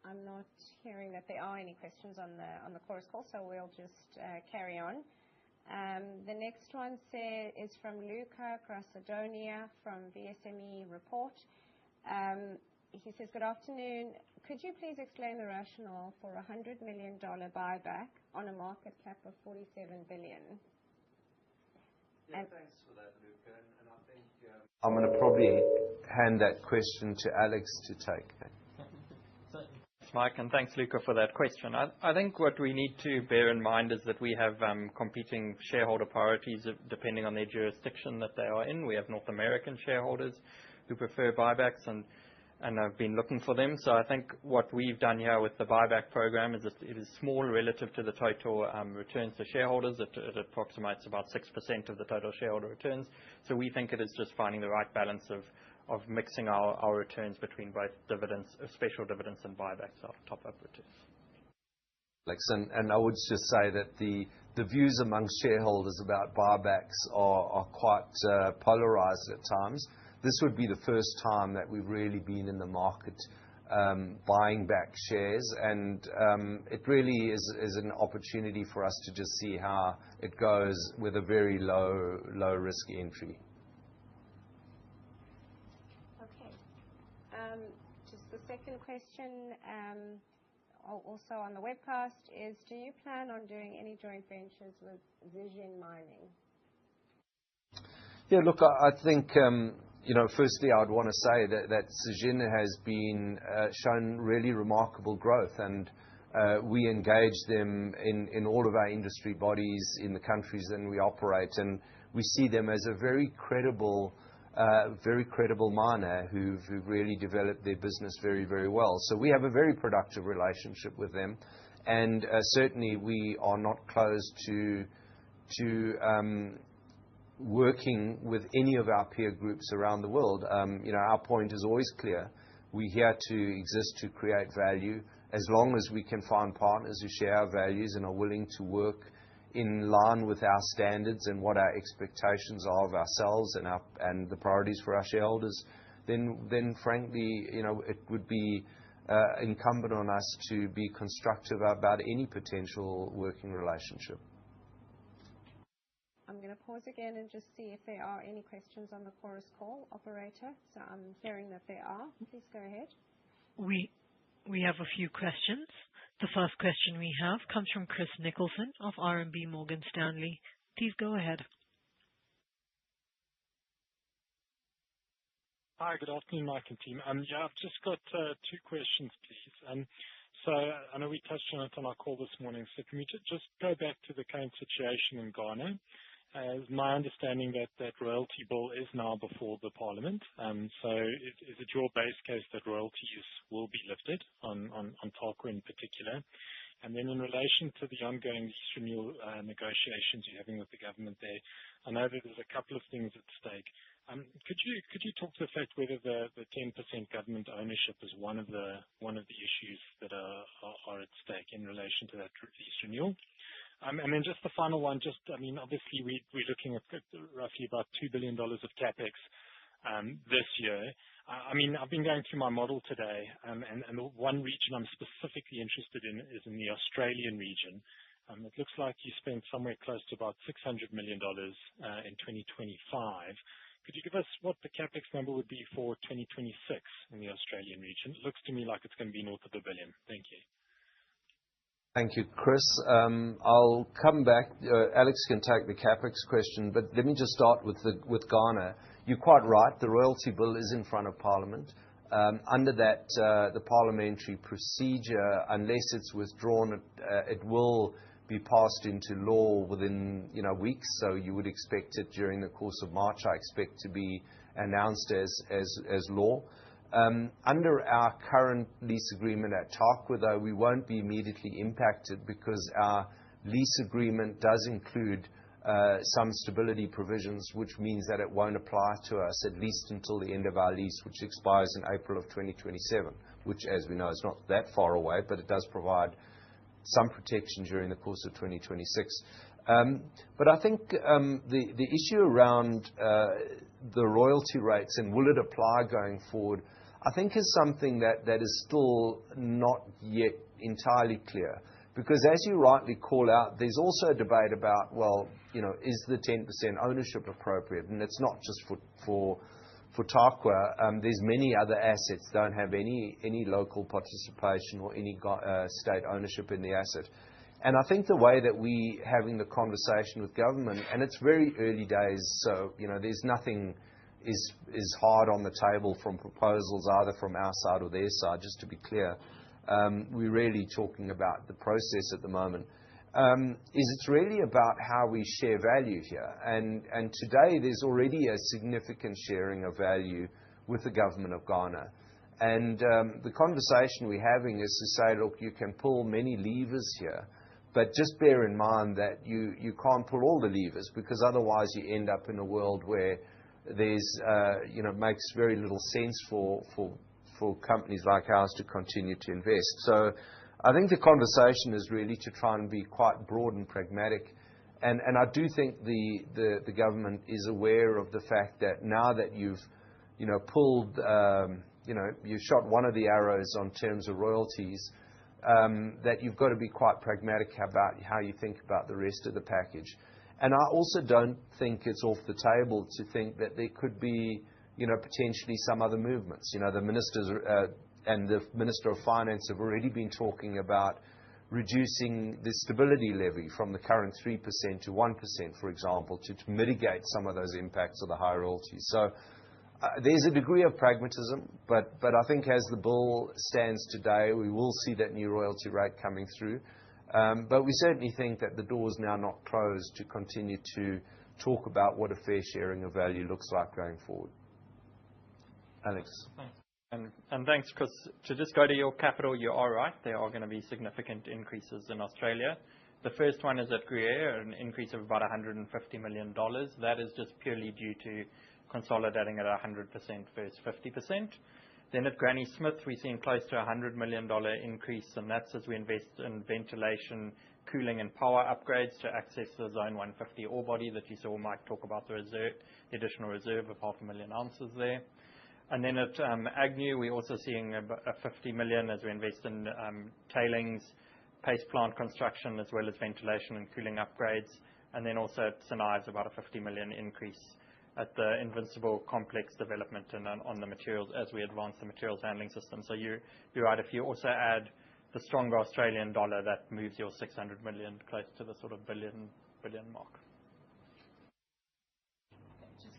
I'm not hearing that there are any questions on the chorus call, so we'll just carry on. The next one is from Luca Crasadonia from VSME Report. He says, "Good afternoon. Could you please explain the rationale for a $100 million buyback on a market cap of 47 billion?" Yeah, thanks for that, Luca. And I think I'm going to probably hand that question to Alex to take. Thanks, Mike, and thanks, Luca, for that question. I think what we need to bear in mind is that we have competing shareholder priorities depending on their jurisdiction that they are in. We have North American shareholders who prefer buybacks and have been looking for them. So I think what we've done here with the buyback program is that it is small relative to the total returns to shareholders. It approximates about 6% of the total shareholder returns. So we think it is just finding the right balance of mixing our returns between both dividends, special dividends and buybacks, our top-up returns. Alex, and I would just say that the views amongst shareholders about buybacks are quite polarized at times. This would be the first time that we've really been in the market buying back shares, and it really is an opportunity for us to just see how it goes with a very low risk entry. Okay. Just the second question, also on the webcast, is: do you plan on doing any joint ventures with Zijin Mining? Yeah, look, I think firstly, I would want to say that Zijin has been shown really remarkable growth, and we engage them in all of our industry bodies in the countries that we operate, and we see them as a very credible miner who've really developed their business very, very well. So we have a very productive relationship with them, and certainly we are not closed to working with any of our peer groups around the world. Our point is always clear. We're here to exist to create value. As long as we can find partners who share our values and are willing to work in line with our standards and what our expectations are of ourselves and the priorities for our shareholders, then frankly, it would be incumbent on us to be constructive about any potential working relationship. I'm going to pause again and just see if there are any questions on the chorus call, operator. So I'm hearing that there are. Please go ahead. We have a few questions. The first question we have comes from Chris Nicholson of RMB Morgan Stanley. Please go ahead. Hi, good afternoon, Mike and team. I've just got two questions, please. So I know we touched on it on our call this morning. So can we just go back to the current situation in Ghana? It's my understanding that royalty bill is now before the parliament. So is it your base case that royalties will be lifted on Tarkwa in particular? And then in relation to the ongoing lease renewal negotiations you're having with the government there, I know that there's a couple of things at stake. Could you talk to the fact whether the 10% government ownership is one of the issues that are at stake in relation to that lease renewal? And then just the final one, obviously we're looking at roughly about $2 billion of CapEx this year. I've been going through my model today, and the one region I'm specifically interested in is in the Australian region. It looks like you spent somewhere close to about $600 million in 2025. Could you give us what the CapEx number would be for 2026 in the Australian region? It looks to me like it's going to be north of $1 billion. Thank you. Thank you, Chris. I'll come back. Alex can take the CapEx question, but let me just start with Ghana. You're quite right. The royalty bill is in front of Parliament. Under that, the parliamentary procedure, unless it's withdrawn, it will be passed into law within weeks. So you would expect it during the course of March. I expect to be announced as law. Under our current lease agreement at Tarkwa, though, we won't be immediately impacted because our lease agreement does include some stability provisions, which means that it won't apply to us at least until the end of our lease, which expires in April of 2027, which, as we know, is not that far away, but it does provide some protection during the course of 2026. But I think the issue around the royalty rates and will it apply going forward, I think is something that is still not yet entirely clear. Because as you rightly call out, there's also a debate about, is the 10% ownership appropriate? And it's not just for Tarkwa. There's many other assets that don't have any local participation or any state ownership in the asset. And I think the way that we having the conversation with government, and it's very early days, so there's nothing is hard on the table from proposals either from our side or their side, just to be clear. We're really talking about the process at the moment. It's really about how we share value here. And today there's already a significant sharing of value with the government of Ghana. And the conversation we're having is to say, look, you can pull many levers here, but just bear in mind that you can't pull all the levers, because otherwise you end up in a world where there's makes very little sense for companies like ours to continue to invest. So I think the conversation is really to try and be quite broad and pragmatic. And I do think the government is aware of the fact that now that you've pulled you shot one of the arrows on terms of royalties, that you've got to be quite pragmatic about how you think about the rest of the package. And I also don't think it's off the table to think that there could be potentially some other movements. The ministers and the Minister of Finance have already been talking about reducing the stability levy from the current 3% to 1%, for example, to mitigate some of those impacts of the high royalties. So there's a degree of pragmatism, but I think as the bill stands today, we will see that new royalty rate coming through. But we certainly think that the door is now not closed to continue to talk about what a fair sharing of value looks like going forward. Alex. And thanks, Chris. To just go to your capital, you are right. There are going to be significant increases in Australia. The first one is at Gruyere, an increase of about $150 million. That is just purely due to consolidating at 100% versus 50%. Then at Granny Smith, we're seeing close to $100 million increase, and that's as we invest in ventilation, cooling and power upgrades to access the Zone 150 ore body that you saw Mike talk about, the additional reserve of 500,000 ounces there. And then at Agnew, we're also seeing a $50 million as we invest in tailings, paste plant construction, as well as ventilation and cooling upgrades. And then also at St Ives, about a $50 million increase at the Invincible complex development and on the materials as we advance the materials handling system. So you're right. If you also add the stronger Australian dollar, that moves your 600 million close to the sort of billion mark.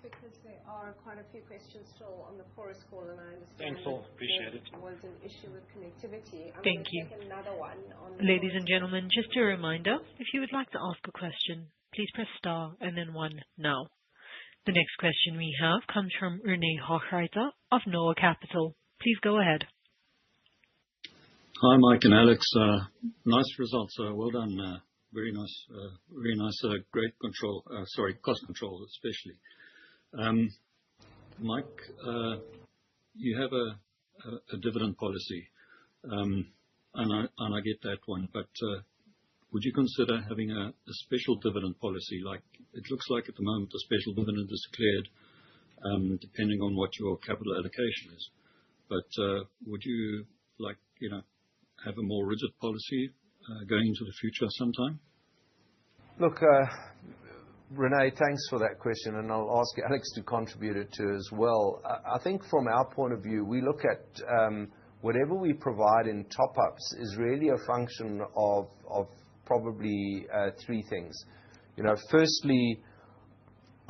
Because there are quite a few questions still on the chorus call, and I understand. Thanks all. Appreciate it. Was an issue with connectivity. Thank you. Take another one on Ladies and gentlemen, just a reminder, if you would like to ask a question, please press star and then one now. The next question we have comes from Rene Hochreiter of Noah Capital. Please go ahead. Hi, Mike and Alex. Nice results. Well done. Very nice. Great control. Cost control especially. Mike, you have a dividend policy, and I get that one. But would you consider having a special dividend policy? Like it looks like at the moment, a special dividend is declared, depending on what your capital allocation is. But would you have a more rigid policy going into the future sometime? Look, Renee, thanks for that question, and I'll ask Alex to contribute it to as well. I think from our point of view, we look at whatever we provide in top-ups is really a function of probably three things. Firstly,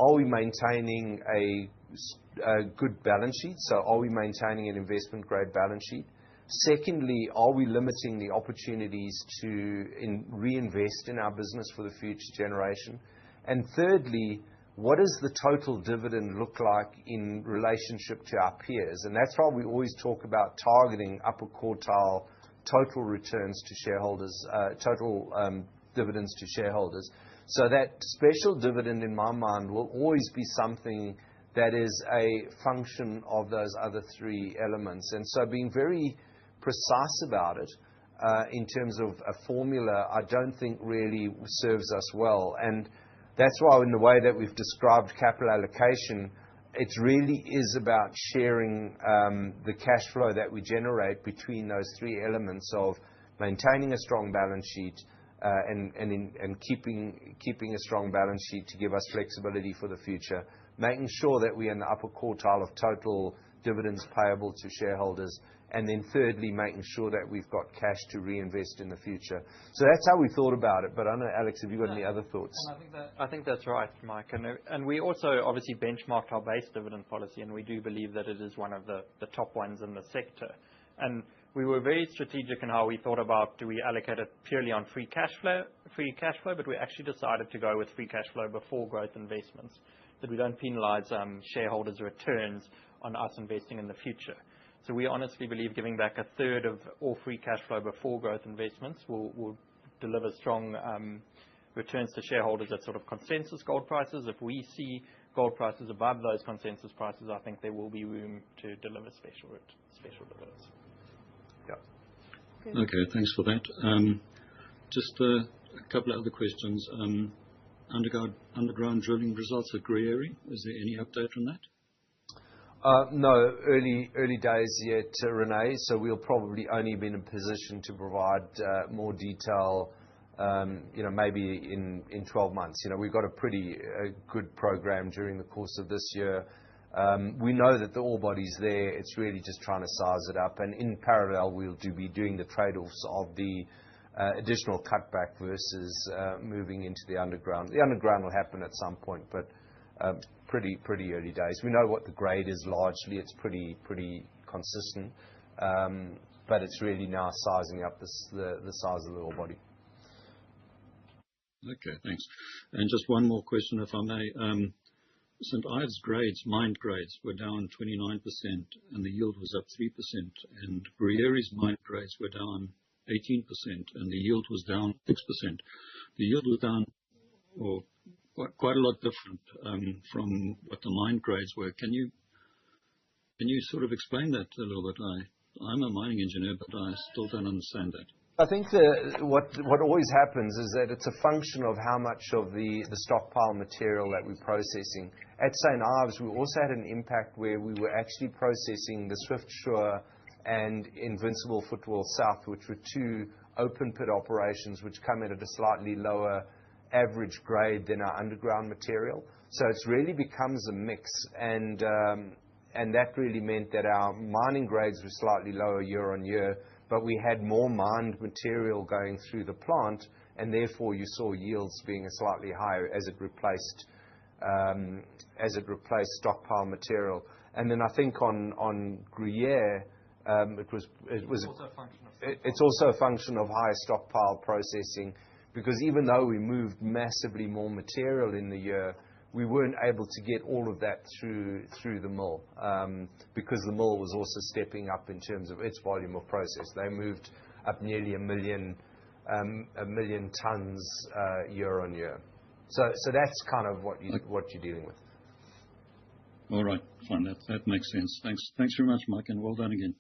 are we maintaining a good balance sheet? So are we maintaining an investment-grade balance sheet? Secondly, are we limiting the opportunities to reinvest in our business for the future generation? And thirdly, what does the total dividend look like in relationship to our peers? And that's why we always talk about targeting upper quartile total returns to shareholders, total dividends to shareholders. So that special dividend, in my mind, will always be something that is a function of those other three elements. And so being very precise about it in terms of a formula, I don't think really serves us well. And that's why in the way that we've described capital allocation, it really is about sharing the cash flow that we generate between those three elements of maintaining a strong balance sheet and keeping a strong balance sheet to give us flexibility for the future, making sure that we're in the upper quartile of total dividends payable to shareholders, and then thirdly, making sure that we've got cash to reinvest in the future. So that's how we thought about it. But I don't know, Alex, have you got any other thoughts? I think that's right, Mike. And we also obviously benchmarked our base dividend policy, and we do believe that it is one of the top ones in the sector. And we were very strategic in how we thought about, do we allocate it purely on free cash flow, but we actually decided to go with free cash flow before growth investments, that we don't penalize shareholders' returns on us investing in the future. So we honestly believe giving back a third of all free cash flow before growth investments will deliver strong returns to shareholders at sort of consensus gold prices. If we see gold prices above those consensus prices, I think there will be room to deliver special dividends. Yeah. Okay, thanks for that. Just a couple of other questions. Underground drilling results at Gruyere, is there any update on that? No, early days yet, Renee, so we'll probably only be in a position to provide more detail, maybe in 12 months. We've got a pretty good program during the course of this year. We know that the ore body's there. It's really just trying to size it up. And in parallel, we'll be doing the trade-offs of the additional cutback versus moving into the underground. The underground will happen at some point, but pretty early days. We know what the grade is largely. It's pretty consistent, but it's really now sizing up the size of the ore body. Okay, thanks. And just one more question, if I may. St. Ives mined grades were down 29%, and the yield was up 3%. And Gruyere's mined grades were down 18%, and the yield was down 6%. The yield was down, quite a lot different from what the mine grades were. Can you sort of explain that a little bit? I'm a mining engineer, but I still don't understand that. I think what always happens is that it's a function of how much of the stockpile material that we're processing. At St. Ives, we also had an impact where we were actually processing the Swiftsure and Invincible Footwall South, which were two open pit operations which come in at a slightly lower average grade than our underground material. So it really becomes a mix, and that really meant that our mining grades were slightly lower year on year, but we had more mined material going through the plant, and therefore you saw yields being slightly higher as it replaced stockpile material. And then I think on Gruyere, it's also a function of higher stockpile processing, because even though we moved massively more material in the year, we weren't able to get all of that through the mill, because the mill was also stepping up in terms of its volume of process. They moved up nearly 1 million tons year-on-year. So that's kind of what you're dealing with. All right. Fine. That makes sense. Thanks very much, Mike, and well done again.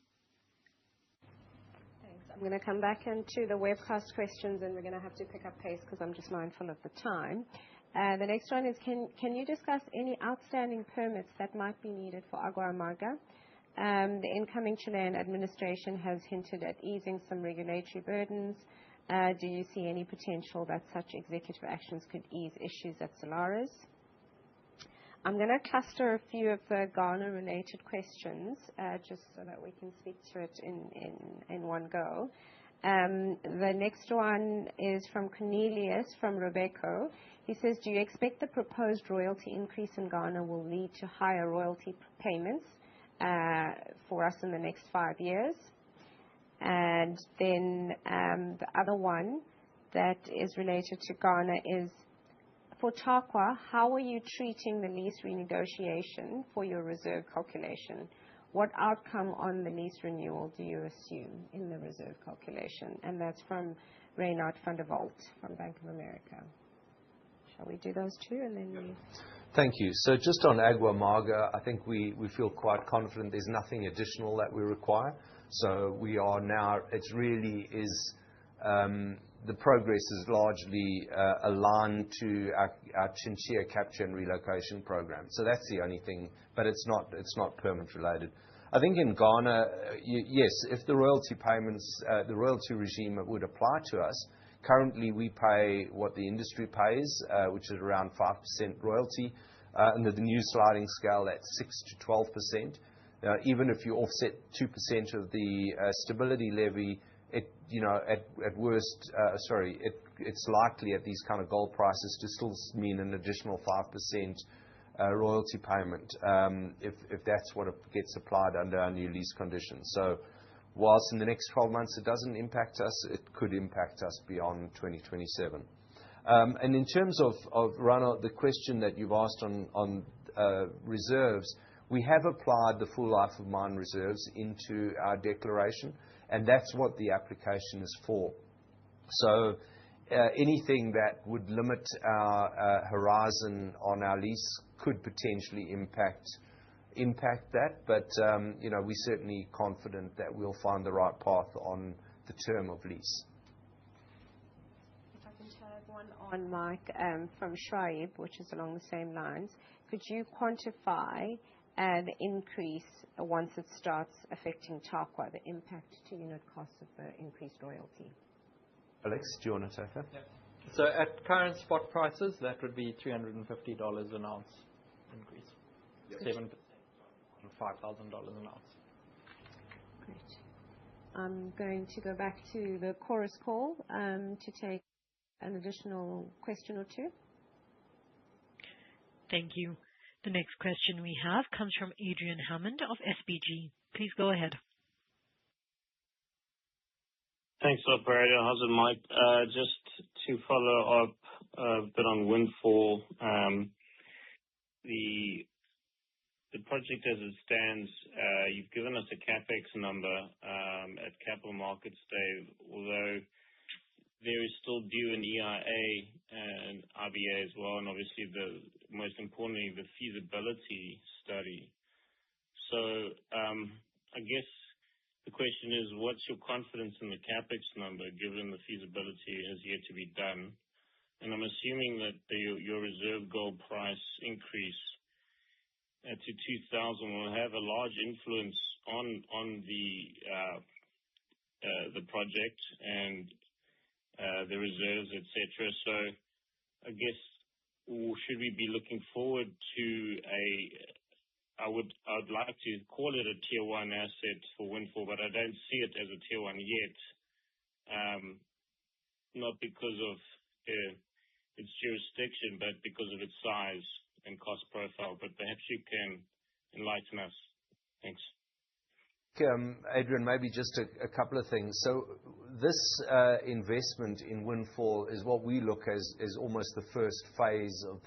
Thanks. I'm going to come back into the webcast questions, and we're going to have to pick up pace because I'm just mindful of the time. The next one is, can you discuss any outstanding permits that might be needed for Agua Amarga? The incoming Chilean administration has hinted at easing some regulatory burdens. Do you see any potential that such executive actions could ease issues at Salares? I'm going to cluster a few of the Ghana-related questions, just so that we can speak to it in one go. The next one is from Cornelius, from Robeco. He says, do you expect the proposed royalty increase in Ghana will lead to higher royalty payments for us in the next 5 years? And then the other one that is related to Ghana is, for Tarkwa, how are you treating the lease renegotiation for your reserve calculation? What outcome on the lease renewal do you assume in the reserve calculation? And that's from Reynard van der Walt from Bank of America. Shall we do those two and then we... Thank you. So just on Agua Amarga, I think we feel quite confident there's nothing additional that we require. So we are now, it's really is, the progress is largely aligned to our Chinchilla capture and relocation program. So that's the only thing, but it's not permit related. I think in Ghana, yes, if the royalty payments, the royalty regime would apply to us, currently we pay what the industry pays, which is around 5% royalty. Under the new sliding scale, that's 6 to 12%. Even if you offset 2% of the stability levy, at worst, it's likely at these kind of gold prices to still mean an additional 5% royalty payment, if that's what gets applied under our new lease conditions. So whilst in the next 12 months it doesn't impact us, it could impact us beyond 2027. And in terms of Ronald, the question that you've asked on reserves, we have applied the full life of mine reserves into our declaration, and that's what the application is for. So anything that would limit our horizon on our lease could potentially impact that, but we're certainly confident that we'll find the right path on the term of lease. If I can tag one on, Mike, from Shraib, which is along the same lines, could you quantify the increase once it starts affecting Tarkwa, the impact to unit costs of the increased royalty? Alex, do you want to take that? Yeah. So at current spot prices, that would be $350 an ounce increase. Yep. 7% on $5,000 an ounce. Great. I'm going to go back to the chorus call to take an additional question or two. Thank you. The next question we have comes from Adrian Hammond of SBG. Please go ahead. Thanks, operator. How's it, Mike? Just to follow up a bit on Windfall, the project as it stands, you've given us a CapEx number at Capital Markets Day, although there is still due an EIA and RBA as well, and obviously most importantly, the feasibility study. So I guess the question is, what's your confidence in the CapEx number, given the feasibility has yet to be done? And I'm assuming that your reserve gold price increase to 2,000 will have a large influence on the project and the reserves, etc. So I guess, should we be looking forward to I would like to call it a tier 1 asset for Windfall, but I don't see it as a tier 1 yet, not because of its jurisdiction, but because of its size and cost profile. But perhaps you can enlighten us. Thanks. Adrian, maybe just a couple of things. So this investment in Windfall is what we look as almost the first phase of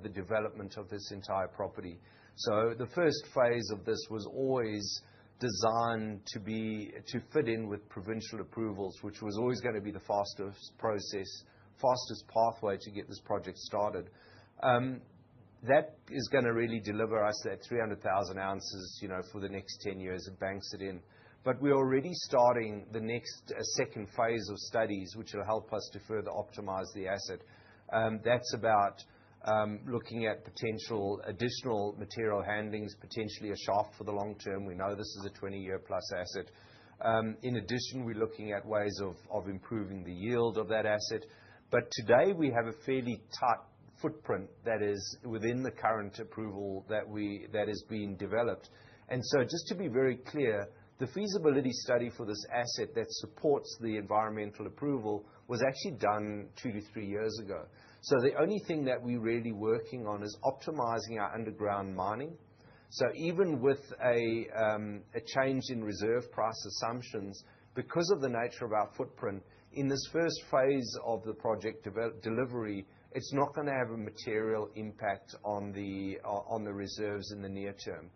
the development of this entire property. So the first phase of this was always designed to fit in with provincial approvals, which was always gonna be the fastest pathway to get this project started. That is gonna really deliver us that 300,000 ounces, you know, for the next 10 years. It banks it in. We're already starting the next second phase of studies, which will help us to further optimize the asset. That's about looking at potential additional material handlings, potentially a shaft for the long term. We know this is a 20-year plus asset. In addition, we're looking at ways of improving the yield of that asset. Today, we have a fairly tight footprint that is within the current approval that is being developed. Just to be very clear, the feasibility study for this asset that supports the environmental approval was actually done 2 to 3 years ago. The only thing that we're really working on is optimizing our underground mining. Even with a change in reserve price assumptions, because of the nature of our footprint, in this first phase of the project delivery, it's not gonna have a material impact on the reserves in the near term.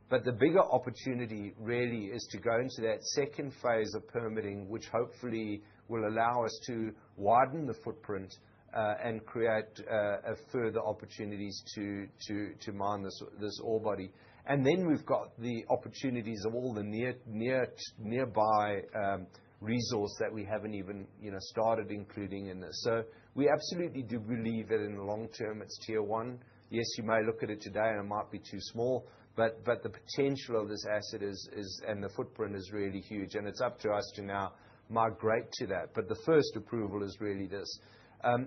The bigger opportunity really is to go into that second phase of permitting, which hopefully will allow us to widen the footprint and create further opportunities to mine this ore body. Then we've got the opportunities of all the nearby resource that we haven't even, you know, started including in this. We absolutely do believe that in the long term, it's tier one. Yes, you may look at it today and it might be too small, but the potential of this asset is and the footprint is really huge, and it's up to us to now migrate to that. The first approval is really this.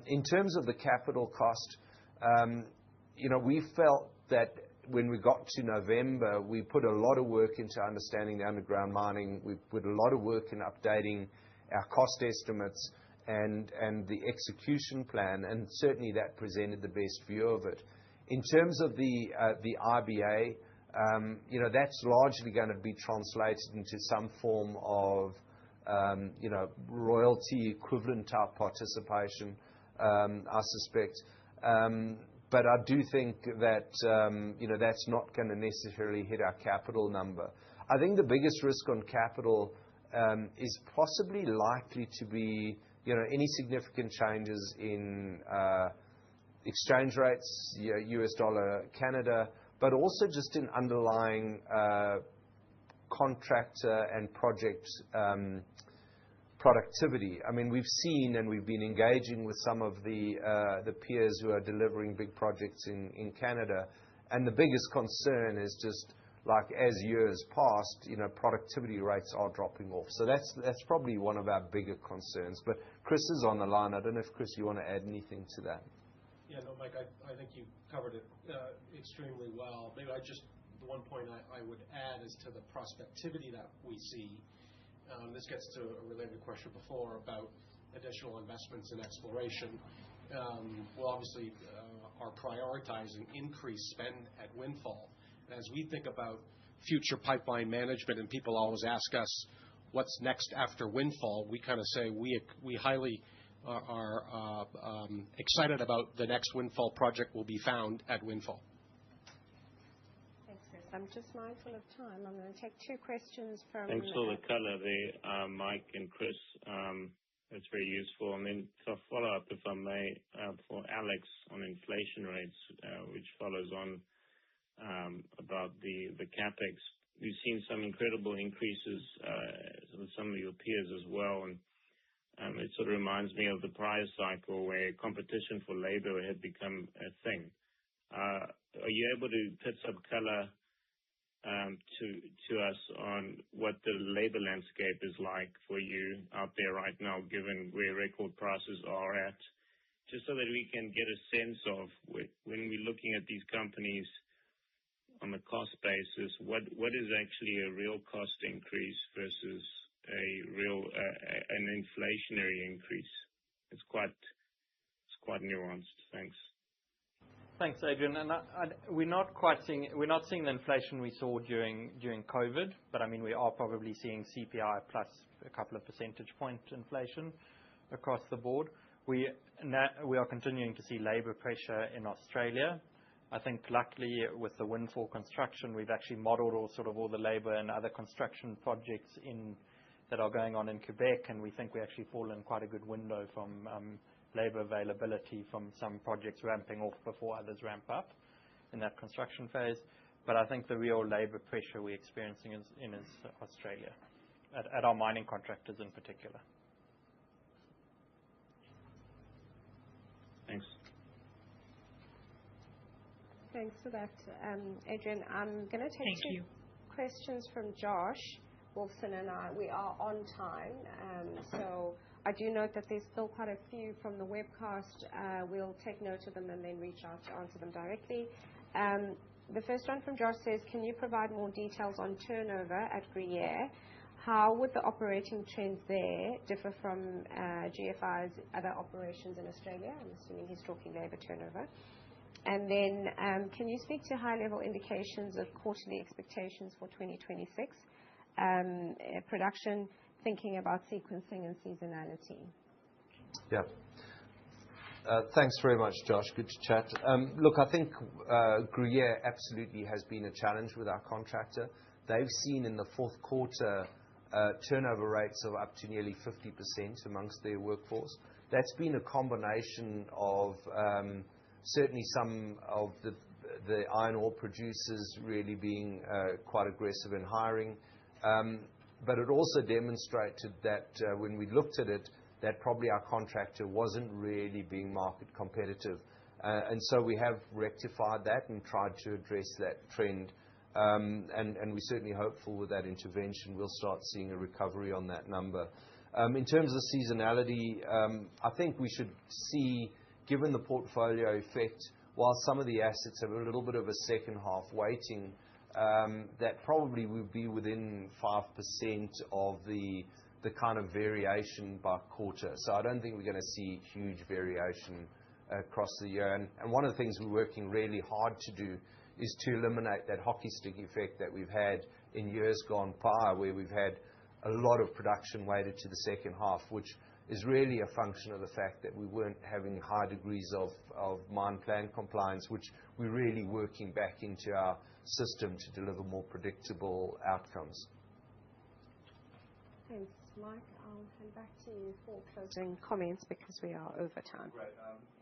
In terms of the capital cost, you know, we felt that when we got to November, we put a lot of work into understanding the underground mining. We put a lot of work in updating our cost estimates and the execution plan, and certainly that presented the best view of it. In terms of the IBA, you know, that's largely gonna be translated into some form of, you know, royalty equivalent type participation, I suspect. I do think that, you know, that's not gonna necessarily hit our capital number. I think the biggest risk on capital is possibly likely to be, you know, any significant changes in exchange rates, US dollar, Canada, but also just in underlying contractor and project productivity. I mean, we've seen and we've been engaging with some of the peers who are delivering big projects in Canada, and the biggest concern is just like as years passed, you know, productivity rates are dropping off. That's probably one of our bigger concerns. Chris is on the line. I don't know if, Chris, you wanna add anything to that. Yeah, no, Mike, I think you covered it extremely well. Maybe the one point I would add is to the prospectivity that we see. This gets to a related question before about additional investments in exploration. We'll obviously are prioritizing increased spend at Windfall. As we think about future pipeline management, and people always ask us what's next after Windfall, we kinda say we highly are excited about the next Windfall project will be found at Windfall. Thanks, Chris. I'm just mindful of time. I'm gonna take 2 questions from. Thanks for the color there, Mike and Chris. That's very useful. To follow up, if I may, for Alex on inflation rates, which follows on about the CapEx. We've seen some incredible increases with some of your peers as well. It sort of reminds me of the prior cycle where competition for labor had become a thing. Are you able to put some color to us on what the labor landscape is like for you out there right now, given where record prices are at? Just so that we can get a sense of when we're looking at these companies on a cost basis, what is actually a real cost increase versus an inflationary increase? It's quite nuanced. Thanks. Thanks, Adrian. We're not seeing the inflation we saw during COVID, but I mean, we are probably seeing CPI plus a couple of percentage point inflation across the board. We are continuing to see labor pressure in Australia. I think luckily with the Windfall construction, we've actually modeled all the labor and other construction projects that are going on in Quebec, and we think we actually fall in quite a good window from labor availability from some projects ramping off before others ramp up in that construction phase. But I think the real labor pressure we're experiencing is Australia, at our mining contractors in particular. Thanks. Thanks for that, Adrian. I'm going to take two questions from Josh Wolfson, and we are on time. So I do note that there's still quite a few from the webcast. We'll take note of them and then reach out to answer them directly. The first one from Josh says, can you provide more details on turnover at Gruyere? How would the operating trends there differ from GFI's other operations in Australia? I'm assuming he's talking labor turnover. And then can you speak to high-level indications of quarterly expectations for 2026? Production, thinking about sequencing and seasonality. Yeah. Thanks very much, Josh. Good to chat. Look, I think Gruyere absolutely has been a challenge with our contractor. They've seen in the fourth quarter turnover rates of up to nearly 50% amongst their workforce. That's been a combination of certainly some of the iron ore producers really being quite aggressive in hiring. But it also demonstrated that when we looked at it, that probably our contractor wasn't really being market competitive. And so we have rectified that and tried to address that trend. And we're certainly hopeful with that intervention, we'll start seeing a recovery on that number. In terms of seasonality, I think we should see, given the portfolio effect, while some of the assets have a little bit of a second half weighting, that probably will be within 5% of the kind of variation by quarter. So I don't think we're going to see huge variation across the year. And one of the things we're working really hard to do is to eliminate that hockey stick effect that we've had in years gone by, where we've had a lot of production weighted to the second half, which is really a function of the fact that we weren't having high degrees of mine plan compliance, which we're really working back into our system to deliver more predictable outcomes. Thanks, Mike. I'll hand back to you for closing comments because we are over time. Great.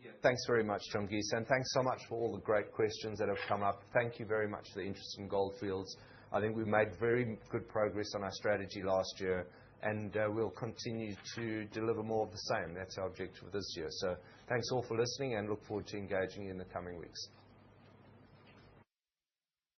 Yeah, thanks very much, Jongisa, and thanks so much for all the great questions that have come up. Thank you very much for the interest in Gold Fields. I think we've made very good progress on our strategy last year, and we'll continue to deliver more of the same. That's our objective this year. So thanks all for listening, and look forward to engaging in the coming weeks.